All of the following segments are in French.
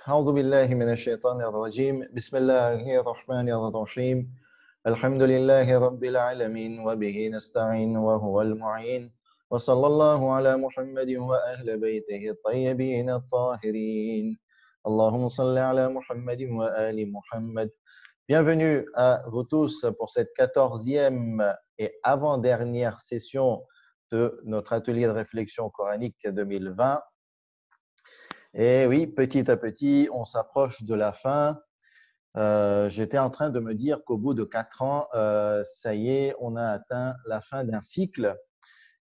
أعوذ بالله من الشيطان الرجيم بسم الله الرحمن الرحيم الحمد لله رب العالمين وبه نستعين وهو المعين وصلى الله على محمد وأهل بيته الطيبين الطاهرين اللهم صل على محمد وآل محمد. Bienvenue à vous tous pour cette 14e et avant-dernière session de notre atelier de réflexion coranique 2020. Et oui, petit à petit, on s'approche de la fin. J'étais en train de me dire qu'au bout de 4 ans, ça y est, on a atteint la fin d'un cycle.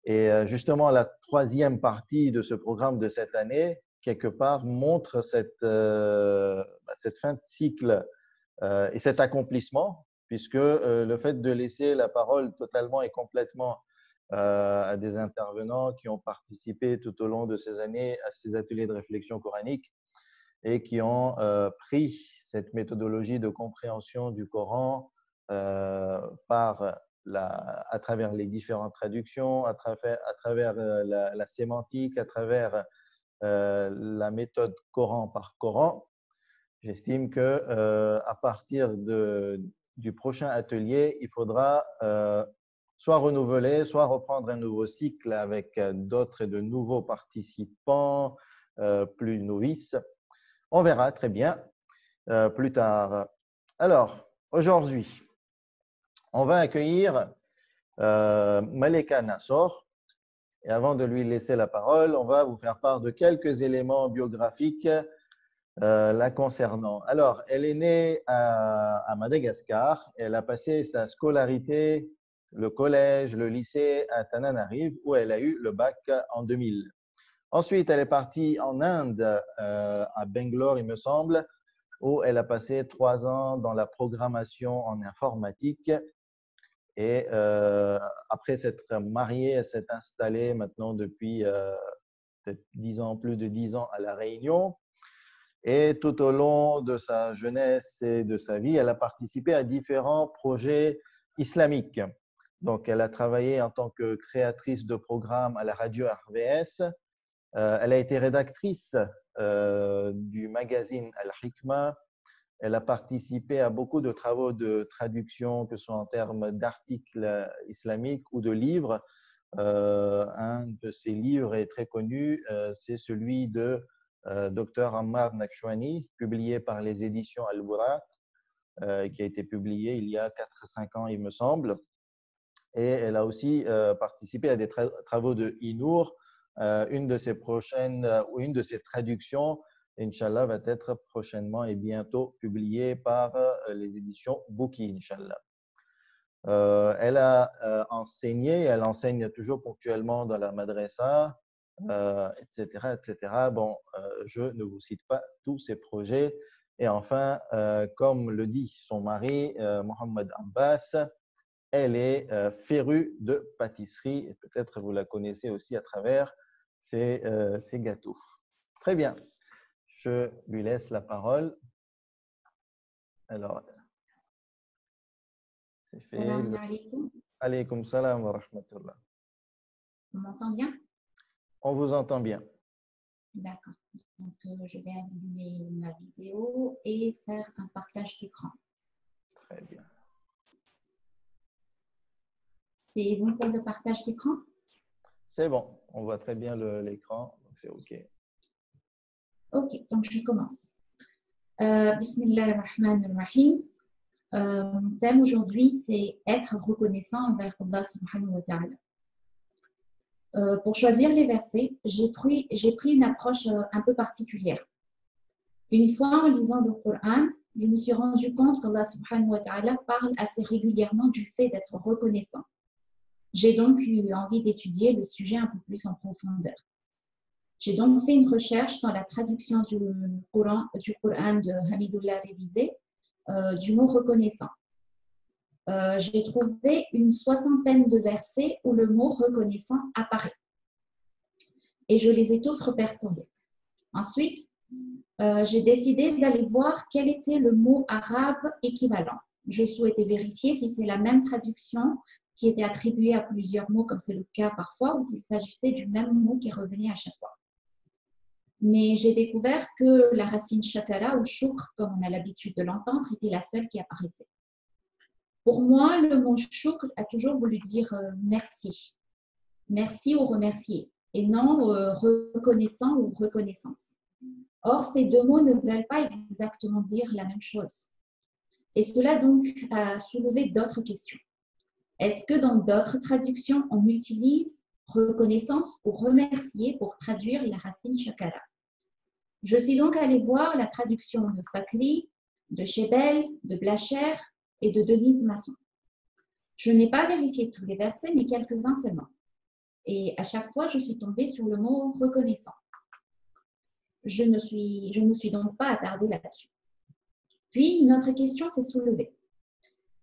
Et justement, la 3e partie de ce programme de cette année, quelque part, montre cette fin de cycle et cet accomplissement, puisque le fait de laisser la parole totalement et complètement à des intervenants qui ont participé tout au long de ces années à ces ateliers de réflexion coranique et qui ont pris cette méthodologie de compréhension du Coran à travers les différentes traductions, à travers la sémantique, à travers la méthode Coran par Coran. J'estime que à partir du prochain atelier, il faudra soit renouveler, soit reprendre un nouveau cycle avec d'autres et de nouveaux participants plus novices. On verra très bien plus tard. Alors, aujourd'hui, on va accueillir Maleka Nassor. Et avant de lui laisser la parole, on va vous faire part de quelques éléments biographiques la concernant. Alors, elle est née à Madagascar. Elle a passé sa scolarité, le collège, le lycée à Tananarive, où elle a eu le bac en 2000. Ensuite, elle est partie en Inde, à Bangalore, il me semble, où elle a passé 3 ans dans la programmation en informatique. Et après s'être mariée, elle s'est installée maintenant depuis peut-être 10 ans, plus de 10 ans à La Réunion. Et tout au long de sa jeunesse et de sa vie, elle a participé à différents projets islamiques. Donc, elle a travaillé en tant que créatrice de programmes à la radio RVS. Elle a été rédactrice du magazine Al-Hikma. Elle a participé à beaucoup de travaux de traduction, que ce soit en termes d'articles islamiques ou de livres. Un de ses livres est très connu, c'est celui de Dr Ammar Nakshwani, publié par les éditions Al-Buraq, qui a été publié il y a 4-5 ans, il me semble. Et elle a aussi participé à des travaux de Inour. Une de ses traductions, Inch'Allah, va être prochainement et bientôt publiée par les éditions Bouki, Inch'Allah. Elle a enseigné, elle enseigne toujours ponctuellement dans la madrasa, etc., etc. Bon, je ne vous cite pas tous ces projets. Et enfin, comme le dit son mari, Mohamed Abbas, elle est férue de pâtisserie. Et peut-être vous la connaissez aussi à travers ses gâteaux. Très bien. Je lui laisse la parole. Alors, c'est fait. Salam alaikum. Alaykoum salam wa rahmatullah. On m'entend bien? On vous entend bien. D'accord. Donc, je vais allumer ma vidéo et faire un partage d'écran. Très bien. C'est bon pour le partage d'écran? C'est bon. On voit très bien l'écran, donc c'est OK. OK, donc je commence. Bismillahirrahmanirrahim. Mon thème aujourd'hui, c'est être reconnaissant envers Allah subhanahu wa ta'ala. Pour choisir les versets, j'ai pris une approche un peu particulière. Une fois en lisant le Coran, je me suis rendu compte qu'Allah subhanahu wa ta'ala parle assez régulièrement du fait d'être reconnaissant. J'ai donc eu envie d'étudier le sujet un peu plus en profondeur. J'ai donc fait une recherche dans la traduction du Coran de Hamidullah Révisé du mot reconnaissant. J'ai trouvé une 60aine de versets où le mot reconnaissant apparaît. Et je les ai tous répertoriés. Ensuite, j'ai décidé d'aller voir quel était le mot arabe équivalent. Je souhaitais vérifier si c'est la même traduction qui était attribuée à plusieurs mots, comme c'est le cas parfois, ou s'il s'agissait du même mot qui revenait à chaque fois. mais j'ai découvert que la racine shakara ou shukr, comme on a l'habitude de l'entendre, était la seule qui apparaissait. Pour moi, le mot shukr a toujours voulu dire merci. Merci ou remercier, et non reconnaissant ou reconnaissance. Or, ces deux mots ne veulent pas exactement dire la même chose. Et cela donc a soulevé d'autres questions. Est-ce que dans d'autres traductions, on utilise reconnaissance ou remercier pour traduire la racine shakara? Je suis donc allée voir la traduction de Fakri, de Chebel, de Blacher et de Denise Masson. Je n'ai pas vérifié tous les versets, mais quelques-uns seulement. Et à chaque fois, je suis tombée sur le mot reconnaissant. Je ne me suis donc pas attardée là-dessus. Puis, une autre question s'est soulevée.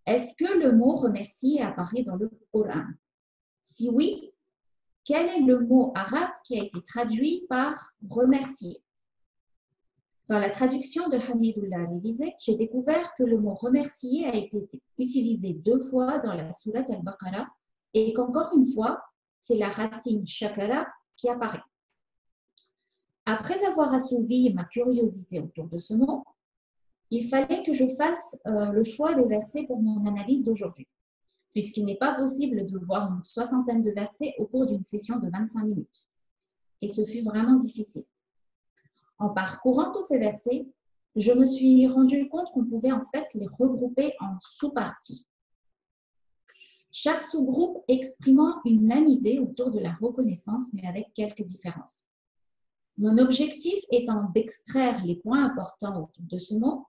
Est-ce que le mot remercier apparaît dans le Coran? Si oui, quel est le mot arabe qui a été traduit par remercier? Dans la traduction de Hamidullah révisée, j'ai découvert que le mot remercier a été utilisé 2 fois dans la sourate Al-Baqarah et qu'encore une fois, c'est la racine shakara qui apparaît. Après avoir assouvi ma curiosité autour de ce mot, il fallait que je fasse le choix des versets pour mon analyse d'aujourd'hui, puisqu'il n'est pas possible de voir une 60aine de versets au cours d'une session de 25 minutes. Et ce fut vraiment difficile. En parcourant tous ces versets, je me suis rendu compte qu'on pouvait en fait les regrouper en sous-parties. Chaque sous-groupe exprimant une même idée autour de la reconnaissance, mais avec quelques différences. Mon objectif étant d'extraire les points importants autour de ce mot,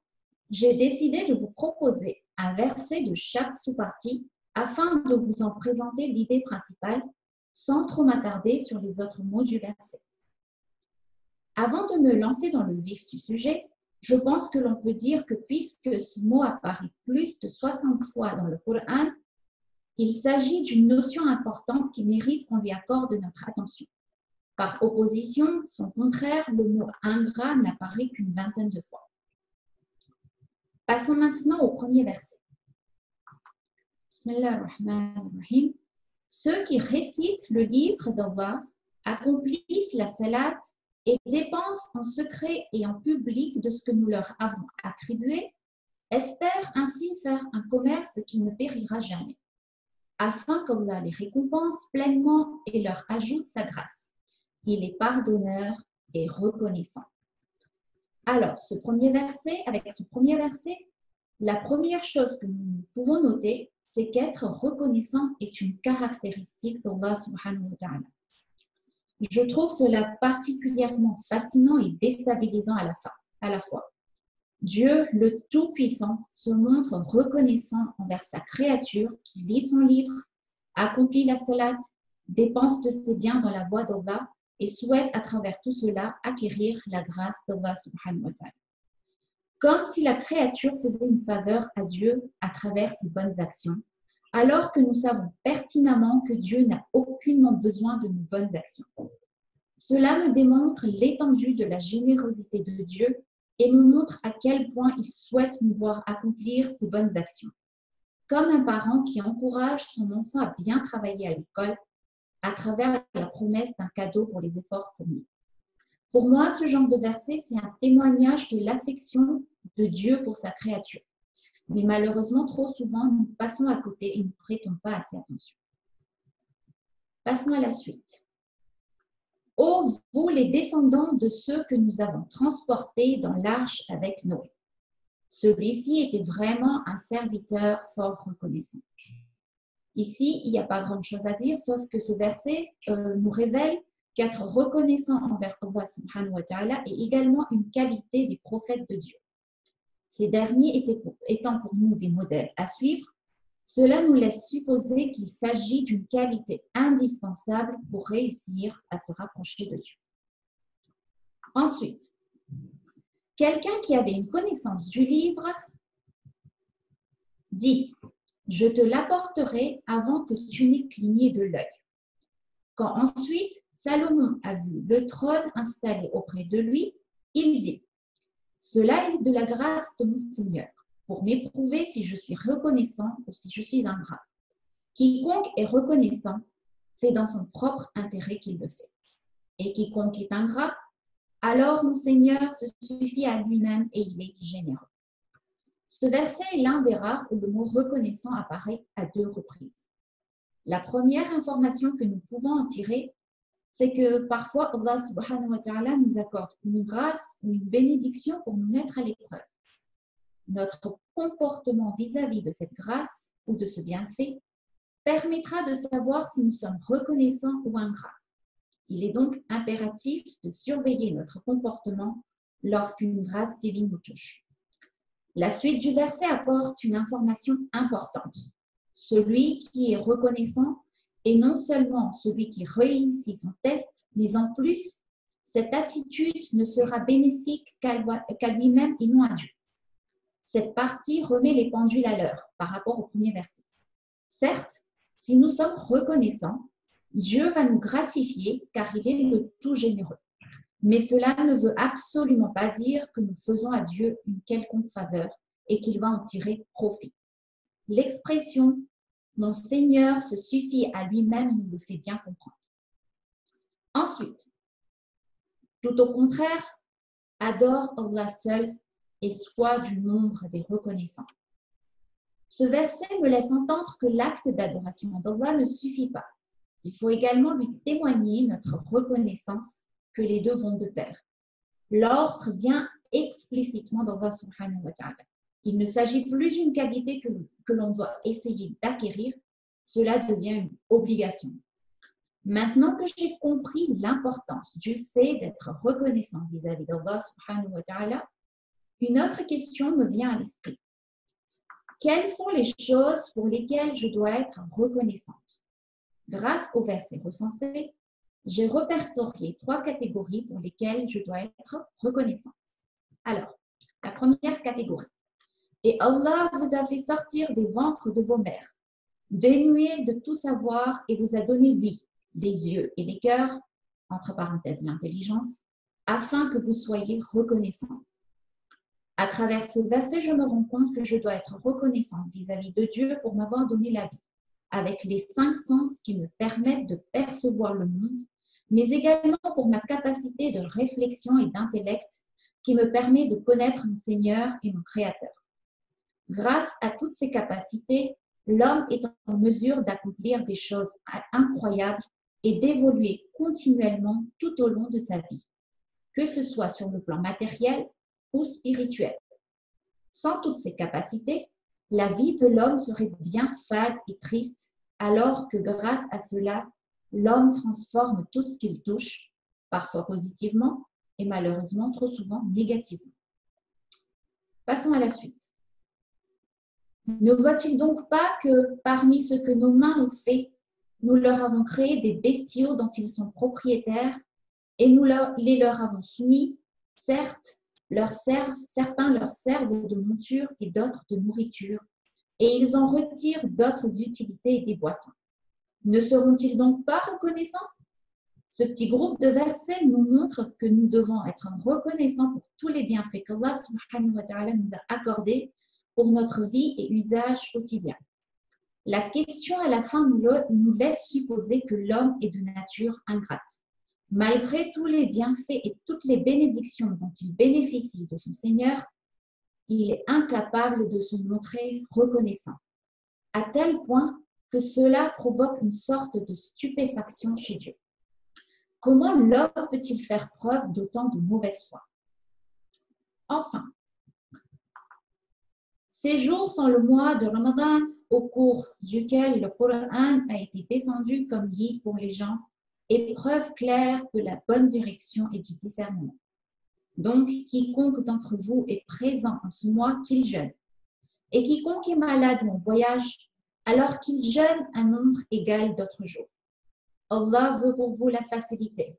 j'ai décidé de vous proposer un verset de chaque sous-partie afin de vous en présenter l'idée principale sans trop m'attarder sur les autres mots du verset. Avant de me lancer dans le vif du sujet, je pense que l'on peut dire que puisque ce mot apparaît plus de 60 fois dans le Coran, il s'agit d'une notion importante qui mérite qu'on lui accorde notre attention. Par opposition, son contraire, le mot ingrat n'apparaît qu'une 20aine de fois. Passons maintenant au premier verset. Bismillahirrahmanirrahim. Ceux qui récitent le livre d'Allah accomplissent la salat et dépensent en secret et en public de ce que nous leur avons attribué, espèrent ainsi faire un commerce qui ne périra jamais, afin qu'Allah les récompense pleinement et leur ajoute sa grâce. Il est pardonneur et reconnaissant. Alors, avec ce premier verset, la première chose que nous pouvons noter, c'est qu'être reconnaissant est une caractéristique d'Allah subhanahu wa ta'ala. Je trouve cela particulièrement fascinant et déstabilisant à la fois. Dieu, le Tout-Puissant, se montre reconnaissant envers sa créature qui lit son livre, accomplit la salat, dépense de ses biens dans la voie d'Allah et souhaite à travers tout cela acquérir la grâce d'Allah subhanahu wa ta'ala. Comme si la créature faisait une faveur à Dieu à travers ses bonnes actions, alors que nous savons pertinemment que Dieu n'a aucunement besoin de nos bonnes actions. Cela me démontre l'étendue de la générosité de Dieu et me montre à quel point il souhaite nous voir accomplir ses bonnes actions. Comme un parent qui encourage son enfant à bien travailler à l'école à travers la promesse d'un cadeau pour les efforts fournis. Pour moi, ce genre de verset, c'est un témoignage de l'affection de Dieu pour sa créature. Mais malheureusement, trop souvent, nous passons à côté et ne prêtons pas assez attention. Passons à la suite. Ô vous les descendants de ceux que nous avons transportés dans l'arche avec Noé. Celui-ci était vraiment un serviteur fort reconnaissant. Ici, il n'y a pas grand-chose à dire, sauf que ce verset nous révèle qu'être reconnaissant envers Allah subhanahu wa ta'ala est également une qualité des prophètes de Dieu. Ces derniers étant pour nous des modèles à suivre, cela nous laisse supposer qu'il s'agit d'une qualité indispensable pour réussir à se rapprocher de Dieu. Ensuite, quelqu'un qui avait une connaissance du livre dit « Je te l'apporterai avant que tu n'aies cligné de l'œil ». Quand ensuite Salomon a vu le trône installé auprès de lui, il dit « Cela est de la grâce de mon Seigneur, pour m'éprouver si je suis reconnaissant ou si je suis ingrat. Quiconque est reconnaissant, c'est dans son propre intérêt qu'il le fait. Et quiconque est ingrat, Alors mon Seigneur se suffit à lui-même et il est généreux. Ce verset est l'un des rares où le mot reconnaissant apparaît à 2 reprises. La première information que nous pouvons en tirer, c'est que parfois Allah subhanahu wa ta'ala nous accorde une grâce ou une bénédiction pour nous mettre à l'épreuve. Notre comportement vis-à-vis de cette grâce ou de ce bienfait permettra de savoir si nous sommes reconnaissants ou ingrats. Il est donc impératif de surveiller notre comportement lorsqu'une grâce divine nous touche. La suite du verset apporte une information importante. Celui qui est reconnaissant est non seulement celui qui réussit son test, mais en plus, cette attitude ne sera bénéfique qu'à lui-même et non à Dieu. Cette partie remet les pendules à l'heure par rapport au premier verset. Certes, si nous sommes reconnaissants, Dieu va nous gratifier car il est le tout généreux. Mais cela ne veut absolument pas dire que nous faisons à Dieu une quelconque faveur et qu'il va en tirer profit. L'expression « Mon Seigneur se suffit à lui-même » nous le fait bien comprendre. Ensuite, tout au contraire, adore Allah seul et sois du nombre des reconnaissants. Ce verset me laisse entendre que l'acte d'adoration d'Allah ne suffit pas. Il faut également lui témoigner notre reconnaissance que les deux vont de pair. L'ordre vient explicitement d'Allah subhanahu wa ta'ala. Il ne s'agit plus d'une qualité que l'on doit essayer d'acquérir, cela devient une obligation. Maintenant que j'ai compris l'importance du fait d'être reconnaissant vis-à-vis d'Allah subhanahu wa ta'ala, une autre question me vient à l'esprit. Quelles sont les choses pour lesquelles je dois être reconnaissante? Grâce au verset recensé, j'ai répertorié 3 catégories pour lesquelles je dois être reconnaissante. Alors, la première catégorie. Et Allah vous a fait sortir des ventres de vos mères, dénués de tout savoir, et vous a donné vie, les yeux et les cœurs, entre parenthèses l'intelligence, afin que vous soyez reconnaissants. À travers ce verset, je me rends compte que je dois être reconnaissante vis-à-vis de Dieu pour m'avoir donné la vie, avec les 5 sens qui me permettent de percevoir le monde, mais également pour ma capacité de réflexion et d'intellect qui me permet de connaître mon Seigneur et mon Créateur. Grâce à toutes ces capacités, l'homme est en mesure d'accomplir des choses incroyables et d'évoluer continuellement tout au long de sa vie, que ce soit sur le plan matériel ou spirituel. Sans toutes ces capacités, la vie de l'homme serait bien fade et triste, alors que grâce à cela, l'homme transforme tout ce qu'il touche, parfois positivement et malheureusement trop souvent négativement. Passons à la suite. Ne voit-il donc pas que parmi ce que nos mains ont fait, nous leur avons créé des bestiaux dont ils sont propriétaires et nous les leur avons soumis, certes, certains leur servent de monture et d'autres de nourriture, et ils en retirent d'autres utilités et des boissons. Ne seront-ils donc pas reconnaissants? Ce petit groupe de versets nous montre que nous devons être reconnaissants pour tous les bienfaits qu'Allah subhanahu wa ta'ala nous a accordés pour notre vie et usage quotidien. La question à la fin nous laisse supposer que l'homme est de nature ingrate. Malgré tous les bienfaits et toutes les bénédictions dont il bénéficie de son Seigneur, il est incapable de se montrer reconnaissant, à tel point que cela provoque une sorte de stupéfaction chez Dieu. Comment l'homme peut-il faire preuve d'autant de mauvaise foi? Enfin, ces jours sont le mois de Ramadan au cours duquel le Coran a été descendu comme guide pour les gens et preuve claire de la bonne direction et du discernement. Donc, quiconque d'entre vous est présent en ce mois, qu'il jeûne. Et quiconque est malade ou en voyage, alors qu'il jeûne un nombre égal d'autres jours. Allah veut pour vous la facilité.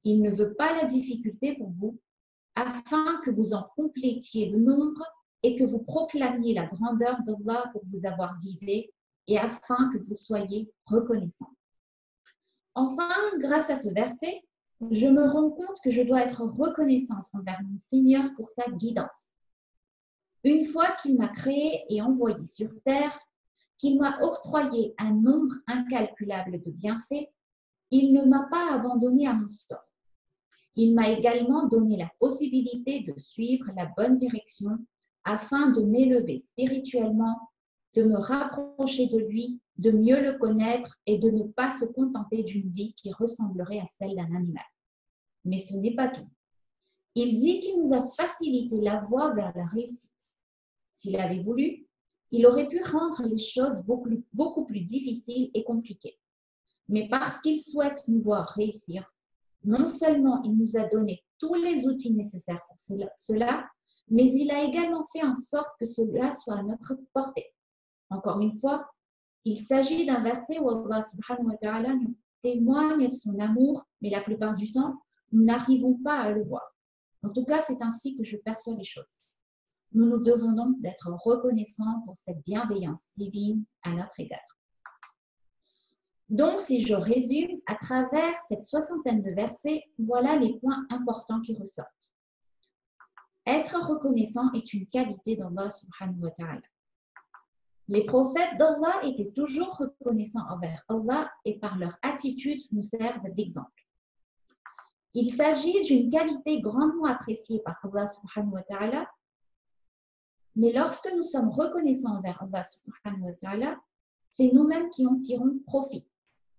Il ne veut pas la difficulté pour vous, afin que vous en complétiez le nombre et que vous proclamiez la grandeur d'Allah pour vous avoir guidé et afin que vous soyez reconnaissants. Enfin, grâce à ce verset, je me rends compte que je dois être reconnaissante envers mon Seigneur pour sa guidance. Une fois qu'il m'a créé et envoyé sur terre, qu'il m'a octroyé un nombre incalculable de bienfaits, il ne m'a pas abandonné à mon sort. Il m'a également donné la possibilité de suivre la bonne direction afin de m'élever spirituellement, de me rapprocher de lui, de mieux le connaître et de ne pas se contenter d'une vie qui ressemblerait à celle d'un animal. Mais ce n'est pas tout. Il dit qu'il nous a facilité la voie vers la réussite. S'il avait voulu, il aurait pu rendre les choses beaucoup plus difficiles et compliquées. Mais parce qu'il souhaite nous voir réussir, non seulement il nous a donné tous les outils nécessaires pour cela, mais il a également fait en sorte que cela soit à notre portée. Encore une fois, il s'agit d'un verset où Allah subhanahu wa ta'ala nous témoigne de son amour, mais la plupart du temps, nous n'arrivons pas à le voir. En tout cas, c'est ainsi que je perçois les choses. Nous nous devons donc d'être reconnaissants pour cette bienveillance divine à notre égard. Donc, si je résume, à travers cette soixantaine de versets, voilà les points importants qui ressortent. Être reconnaissant est une qualité d'Allah subhanahu wa ta'ala. Les prophètes d'Allah étaient toujours reconnaissants envers Allah et par leur attitude nous servent d'exemple. Il s'agit d'une qualité grandement appréciée par Allah subhanahu wa ta'ala, mais lorsque nous sommes reconnaissants envers Allah subhanahu wa ta'ala, c'est nous-mêmes qui en tirons profit.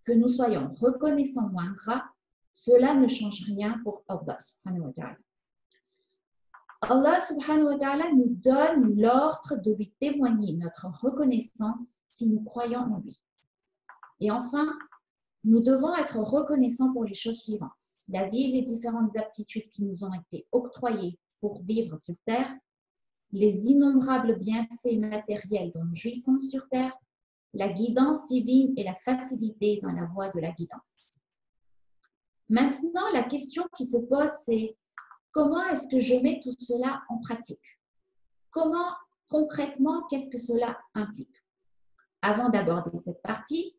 Que nous soyons reconnaissants ou ingrats, cela ne change rien pour Allah subhanahu wa ta'ala. Allah subhanahu wa ta'ala nous donne l'ordre de lui témoigner notre reconnaissance si nous croyons en lui. Et enfin, nous devons être reconnaissants pour les choses suivantes. La vie et les différentes aptitudes qui nous ont été octroyées pour vivre sur terre, les innombrables bienfaits matériels dont nous jouissons sur terre, la guidance divine et la facilité dans la voie de la guidance. Maintenant, la question qui se pose, c'est comment est-ce que je mets tout cela en pratique? Comment, concrètement, qu'est-ce que cela implique? Avant d'aborder cette partie,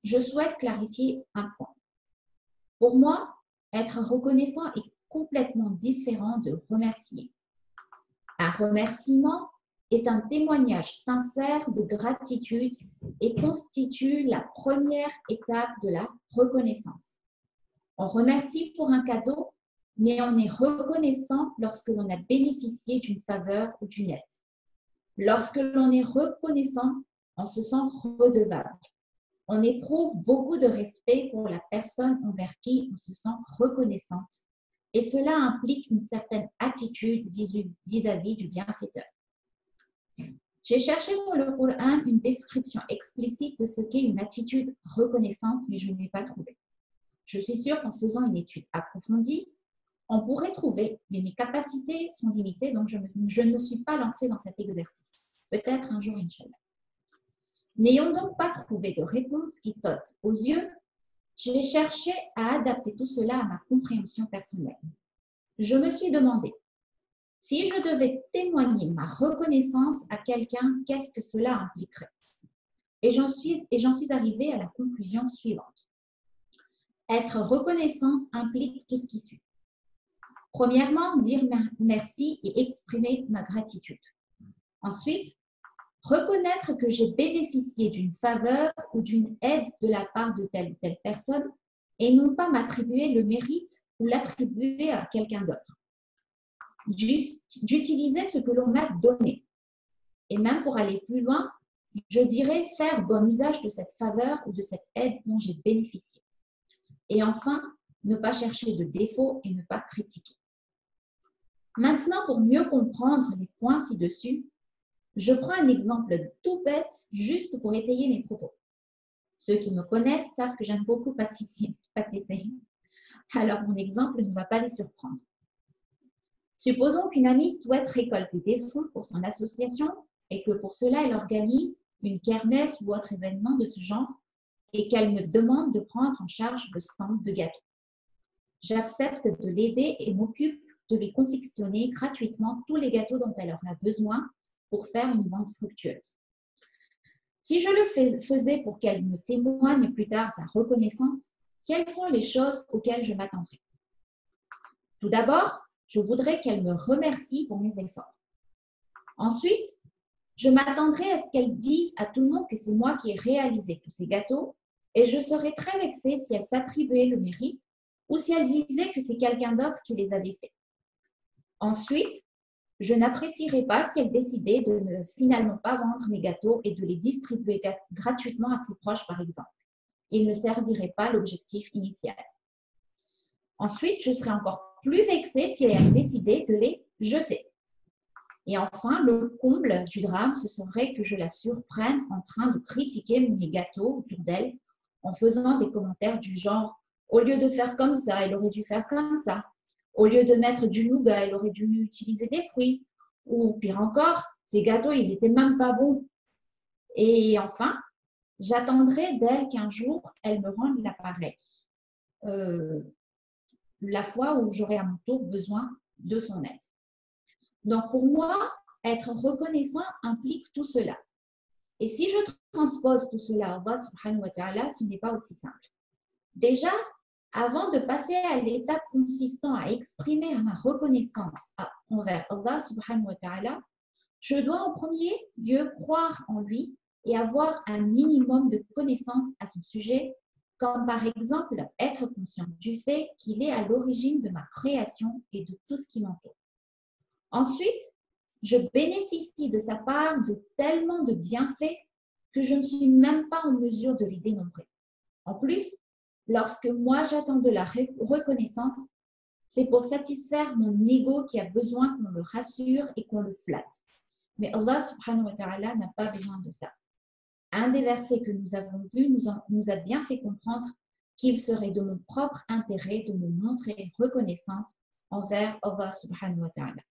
je souhaite clarifier un point. Pour moi, être reconnaissant est complètement différent de remercier. Un remerciement est un témoignage sincère de gratitude et constitue la première étape de la reconnaissance. On remercie pour un cadeau, mais on est reconnaissant lorsque l'on a bénéficié d'une faveur ou d'une aide. Lorsque l'on est reconnaissant, on se sent redevable. On éprouve beaucoup de respect pour la personne envers qui on se sent reconnaissante. Et cela implique une certaine attitude vis-à-vis du bienfaiteur. J'ai cherché dans le Coran une description explicite de ce qu'est une attitude reconnaissante, mais je n'ai pas trouvé. Je suis sûre qu'en faisant une étude approfondie, on pourrait trouver, mais mes capacités sont limitées, donc je ne me suis pas lancée dans cet exercice. Peut-être un jour, Inch'Allah. N'ayant donc pas trouvé de réponse qui saute aux yeux, j'ai cherché à adapter tout cela à ma compréhension personnelle. Je me suis demandé, si je devais témoigner ma reconnaissance à quelqu'un, qu'est-ce que cela impliquerait? Et j'en suis arrivée à la conclusion suivante. Être reconnaissant implique tout ce qui suit. Premièrement, dire merci et exprimer ma gratitude. Ensuite, reconnaître que j'ai bénéficié d'une faveur ou d'une aide de la part de telle ou telle personne et non pas m'attribuer le mérite ou l'attribuer à quelqu'un d'autre. D'utiliser ce que l'on m'a donné. Et même pour aller plus loin, je dirais faire bon usage de cette faveur ou de cette aide dont j'ai bénéficié. Et enfin, ne pas chercher de défauts et ne pas critiquer. Maintenant, pour mieux comprendre les points ci-dessus, je prends un exemple tout bête juste pour étayer mes propos. Ceux qui me connaissent savent que j'aime beaucoup pâtisser. Alors, mon exemple ne va pas les surprendre. Supposons qu'une amie souhaite récolter des fonds pour son association et que pour cela, elle organise une kermesse ou autre événement de ce genre et qu'elle me demande de prendre en charge le stand de gâteaux. J'accepte de l'aider et m'occupe de lui confectionner gratuitement tous les gâteaux dont elle aura besoin pour faire une vente fructueuse. Si je le faisais pour qu'elle me témoigne plus tard sa reconnaissance, quelles sont les choses auxquelles je m'attendrai? Tout d'abord, je voudrais qu'elle me remercie pour mes efforts. Ensuite, je m'attendrai à ce qu'elle dise à tout le monde que c'est moi qui ai réalisé tous ces gâteaux et je serais très vexée si elle s'attribuait le mérite ou si elles disaient que c'est quelqu'un d'autre qui les avait faits. Ensuite, je n'apprécierais pas si elles décidaient de ne finalement pas vendre mes gâteaux et de les distribuer gratuitement à ses proches, par exemple. Ils ne serviraient pas l'objectif initial. Ensuite, je serais encore plus vexée si elles décidaient de les jeter. Et enfin, le comble du drame, ce serait que je la surprenne en train de critiquer mes gâteaux autour d'elle en faisant des commentaires du genre « au lieu de faire comme ça, elle aurait dû faire comme ça ». Au lieu de mettre du nougat, elle aurait dû utiliser des fruits. Ou pire encore, ces gâteaux, ils n'étaient même pas bons. Et enfin, j'attendrai d'elle qu'un jour, elle me rende l'appareil. La fois où j'aurai à mon tour besoin de son aide. Donc, pour moi, être reconnaissant implique tout cela. Et si je transpose tout cela à Allah subhanahu wa ta'ala, ce n'est pas aussi simple. Déjà, avant de passer à l'étape consistant à exprimer ma reconnaissance envers Allah subhanahu wa ta'ala, je dois en premier lieu croire en lui et avoir un minimum de connaissances à son sujet, comme par exemple être conscient du fait qu'il est à l'origine de ma création et de tout ce qui m'entoure. Ensuite, je bénéficie de sa part de tellement de bienfaits que je ne suis même pas en mesure de les dénombrer. En plus, lorsque moi j'attends de la reconnaissance, c'est pour satisfaire mon ego qui a besoin qu'on le rassure et qu'on le flatte. Mais Allah subhanahu wa ta'ala n'a pas besoin de ça. Un des versets que nous avons vus nous a bien fait comprendre qu'il serait de mon propre intérêt de me montrer reconnaissante envers Allah subhanahu wa ta'ala.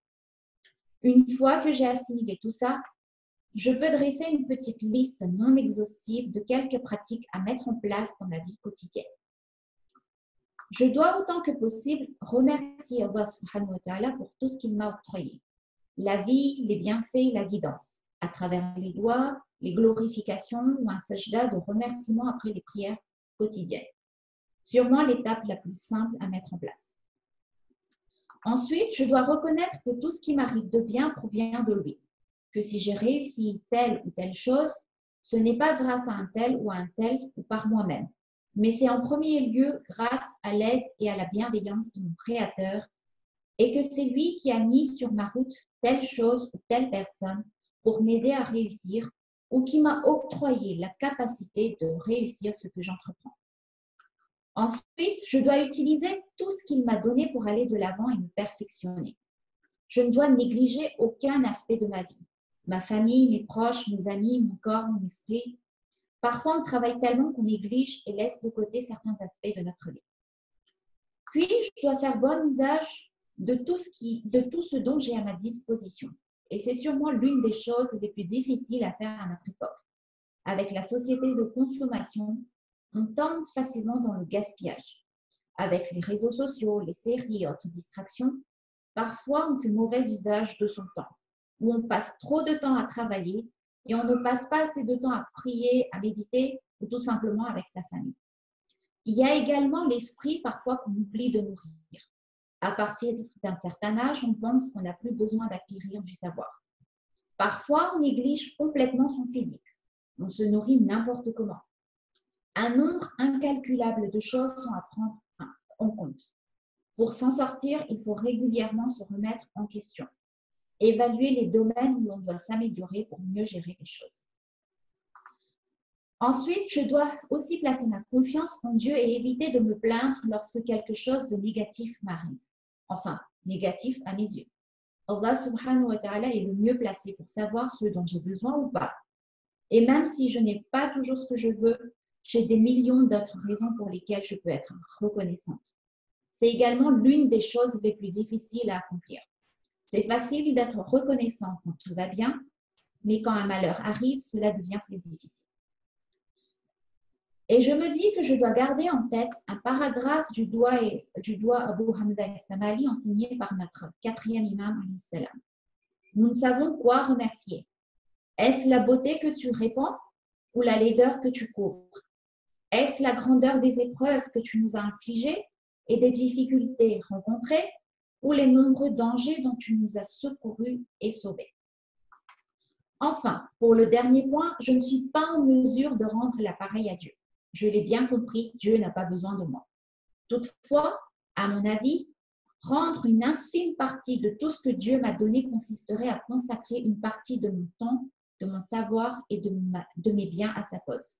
Une fois que j'ai assimilé tout ça, je peux dresser une petite liste non exhaustive de quelques pratiques à mettre en place dans la vie quotidienne. Je dois autant que possible remercier Allah subhanahu wa ta'ala pour tout ce qu'il m'a octroyé. La vie, les bienfaits, la guidance, à travers les doigts, les glorifications ou un sajda de remerciement après les prières quotidiennes. Sûrement l'étape la plus simple à mettre en place. Ensuite, je dois reconnaître que tout ce qui m'arrive de bien provient de lui. Que si j'ai réussi telle ou telle chose, ce n'est pas grâce à un tel ou par moi-même, mais c'est en premier lieu grâce à l'aide et à la bienveillance de mon Créateur, et que c'est lui qui a mis sur ma route telle chose ou telle personne pour m'aider à réussir, ou qui m'a octroyé la capacité de réussir ce que j'entreprends. Ensuite, je dois utiliser tout ce qu'il m'a donné pour aller de l'avant et me perfectionner. Je ne dois négliger aucun aspect de ma vie. Ma famille, mes proches, mes amis, mon corps, mon esprit. Parfois, on travaille tellement qu'on néglige et laisse de côté certains aspects de notre vie. Puis, je dois faire bon usage de tout ce dont j'ai à ma disposition. Et c'est sûrement l'une des choses les plus difficiles à faire à notre époque. Avec la société de consommation, on tombe facilement dans le gaspillage. Avec les réseaux sociaux, les séries et autres distractions, parfois on fait mauvais usage de son temps, où on passe trop de temps à travailler et on ne passe pas assez de temps à prier, à méditer ou tout simplement avec sa famille. Il y a également l'esprit parfois qu'on oublie de nourrir. À partir d'un certain âge, on pense qu'on n'a plus besoin d'acquérir du savoir. Parfois, on néglige complètement son physique. On se nourrit n'importe comment. Un nombre incalculable de choses sont à prendre en compte. Pour s'en sortir, il faut régulièrement se remettre en question, évaluer les domaines où l'on doit s'améliorer pour mieux gérer les choses. Ensuite, je dois aussi placer ma confiance en Dieu et éviter de me plaindre lorsque quelque chose de négatif m'arrive. Enfin, négatif à mes yeux. Allah subhanahu wa ta'ala est le mieux placé pour savoir ce dont j'ai besoin ou pas. Et même si je n'ai pas toujours ce que je veux, j'ai des millions d'autres raisons pour lesquelles je peux être reconnaissante. C'est également l'une des choses les plus difficiles à accomplir. C'est facile d'être reconnaissant quand tout va bien, mais quand un malheur arrive, cela devient plus difficile. Et je me dis que je dois garder en tête un paragraphe du doigt Abu Hamza al-Thamali enseigné par notre 4e imam. Nous ne savons quoi remercier. Est-ce la beauté que tu répands ou la laideur que tu couvres? Est-ce la grandeur des épreuves que tu nous as infligées et des difficultés rencontrées ou les nombreux dangers dont tu nous as secourus et sauvés? Enfin, pour le dernier point, je ne suis pas en mesure de rendre l'appareil à Dieu. Je l'ai bien compris, Dieu n'a pas besoin de moi. Toutefois, À mon avis, prendre une infime partie de tout ce que Dieu m'a donné consisterait à consacrer une partie de mon temps, de mon savoir et de mes biens à sa cause.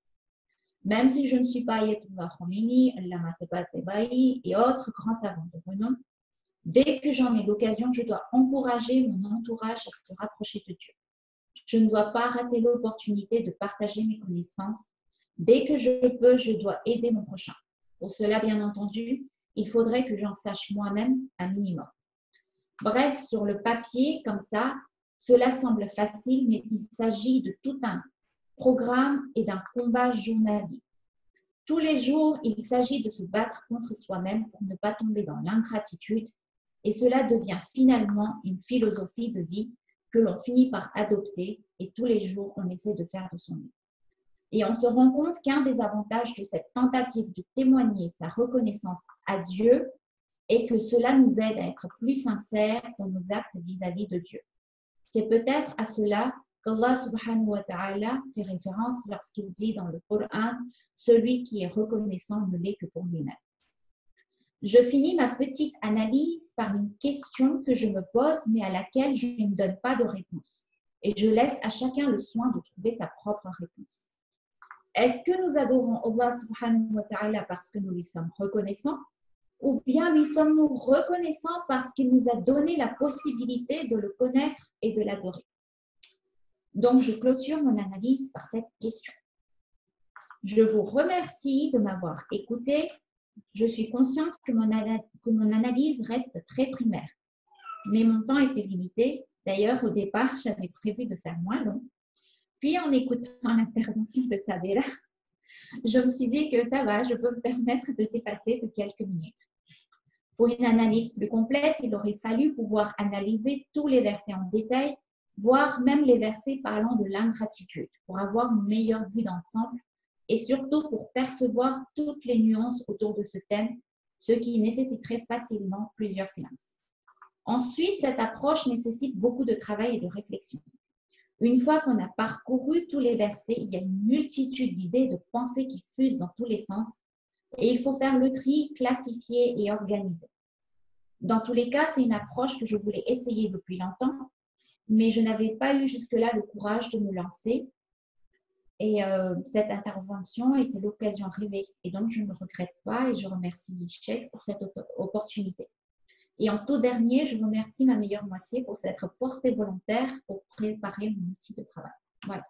Même si je ne suis pas Ayatollah Khomeini, Allama Tabatabai et autres grands savants de renom, dès que j'en ai l'occasion, je dois encourager mon entourage à se rapprocher de Dieu. Je ne dois pas rater l'opportunité de partager mes connaissances. Dès que je peux, je dois aider mon prochain. Pour cela, bien entendu, il faudrait que j'en sache moi-même un minimum. Bref, sur le papier, comme ça, cela semble facile, mais il s'agit de tout un programme et d'un combat journalier. Tous les jours, il s'agit de se battre contre soi-même pour ne pas tomber dans l'ingratitude et cela devient finalement une philosophie de vie que l'on finit par adopter et tous les jours, on essaie de faire de son mieux. Et on se rend compte qu'un des avantages de cette tentative de témoigner sa reconnaissance à Dieu est que cela nous aide à être plus sincères dans nos actes vis-à-vis de Dieu. C'est peut-être à cela qu'Allah subhanahu wa ta'ala fait référence lorsqu'il dit dans le Coran « Celui qui est reconnaissant ne l'est que pour lui-même ». Je finis ma petite analyse par une question que je me pose mais à laquelle je ne donne pas de réponse. Et je laisse à chacun le soin de trouver sa propre réponse. Est-ce que nous adorons Allah subhanahu wa ta'ala parce que nous lui sommes reconnaissants ou bien lui sommes-nous reconnaissants parce qu'il nous a donné la possibilité de le connaître et de l'adorer? Donc, je clôture mon analyse par cette question. Je vous remercie de m'avoir écouté. Je suis consciente que mon analyse reste très primaire, mais mon temps était limité. D'ailleurs, au départ, j'avais prévu de faire moins long. Puis, en écoutant l'intervention de Sabera, je me suis dit que ça va, je peux me permettre de dépasser de quelques minutes. Pour une analyse plus complète, il aurait fallu pouvoir analyser tous les versets en détail, voire même les versets parlant de l'ingratitude, pour avoir une meilleure vue d'ensemble et surtout pour percevoir toutes les nuances autour de ce thème, ce qui nécessiterait facilement plusieurs séances. Ensuite, cette approche nécessite beaucoup de travail et de réflexion. Une fois qu'on a parcouru tous les versets, il y a une multitude d'idées, de pensées qui fusent dans tous les sens et il faut faire le tri, classifier et organiser. Dans tous les cas, c'est une approche que je voulais essayer depuis longtemps, mais je n'avais pas eu jusque-là le courage de me lancer. Et cette intervention était l'occasion rêvée. Et donc, je ne regrette pas et je remercie Cheikh pour cette opportunité. Et en tout dernier, je remercie ma meilleure moitié pour s'être portée volontaire pour préparer mon outil de travail. Voilà.